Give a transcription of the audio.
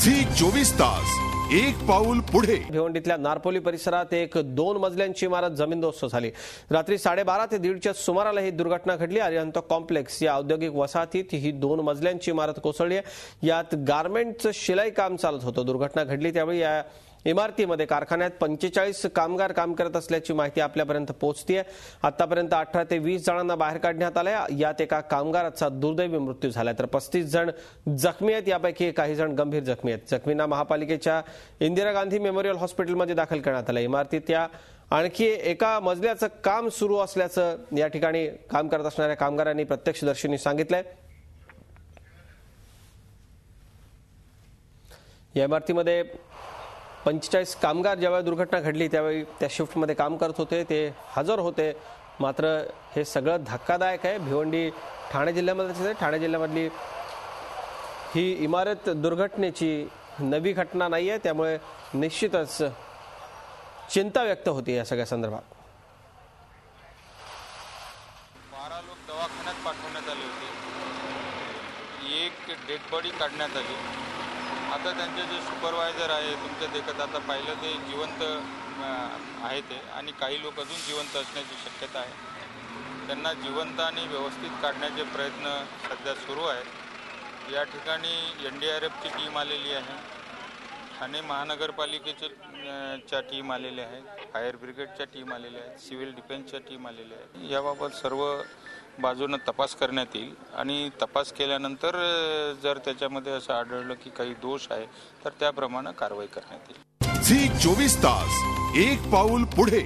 Zee 24 तास एक पाऊल पुढे। भिवंडीतल्या नारपोली परिसरात एक 2 मजल्यांची इमारत जमीनदोस्त झाली। रात्री 12:30 ते 1:30च्या सुमाराला ही दुर्घटना घडली। अरिहंत कॉम्प्लेक्स या औद्योगिक वसाहतीत ही 2 मजल्यांची इमारत कोसळली आहे। यात गारमेंटचं शिलाई काम चालत होतं। दुर्घटना घडली त्यावेळी या इमारतीमध्ये कारखान्यात 45 कामगार काम करत असल्याची माहिती आपल्यापर्यंत पोहोचतीये। आतापर्यंत 18 ते 20 जणांना बाहेर काढण्यात आलंय। यात एका कामगाराचा दुर्दैवी मृत्यू झालाय तर 35 जण जखमी आहेत। यापैकी काही जण गंभीर जखमी आहेत। जखमींना महापालिकेच्या इंदिरा गांधी मेमोरियल हॉस्पिटलमध्ये दाखल करण्यात आलं। इमारतीत या आणखी एका मजल्याचं काम सुरू असल्याचं या ठिकाणी काम करत असणाऱ्या कामगारांनी प्रत्यक्षदर्शींनी सांगितलंय। या इमारतीमध्ये 45 कामगार ज्यावेळी दुर्घटना घडली त्यावेळी त्या शिफ्टमध्ये काम करत होते, ते हजर होते। मात्र हे सगळं धक्कादायक आहे। भिवंडी ठाणे जिल्ह्यामध्ये ठाणे जिल्ह्यामधली ही इमारत दुर्घटनेची नवी घटना नाहीये, त्यामुळे निश्चितच चिंता व्यक्त होती या सगळ्या संदर्भात। 12 लोक दवाखान्यात पाठवण्यात आले होते। एक डेड बॉडी काढण्यात आली। आता त्यांचे जे सुपरवायझर आहे तुमच्या देखत आता पाहिलं ते जिवंत आहे ते आणि काही लोक अजून जिवंत असण्याची शक्यता आहे। त्यांना जिवंत आणि व्यवस्थित काढण्याचे प्रयत्न सध्या सुरू आहेत। या ठिकाणी NDRFची टीम आलेली आहे, ठाणे महानगरपालिकेच्या टीम आलेल्या आहेत, फायर ब्रिगेडच्या टीम आलेल्या आहेत, सिव्हिल डिफेन्सच्या टीम आलेल्या आहेत। याबाबत सर्व बाजूने तपास करण्यात येईल आणि तपास केल्यानंतर जर त्याच्यामध्ये असं आढळलं की काही दोष आहे तर त्याप्रमाणे कारवाई करण्यात येईल। झी 24 तास एक पाऊल पुढे।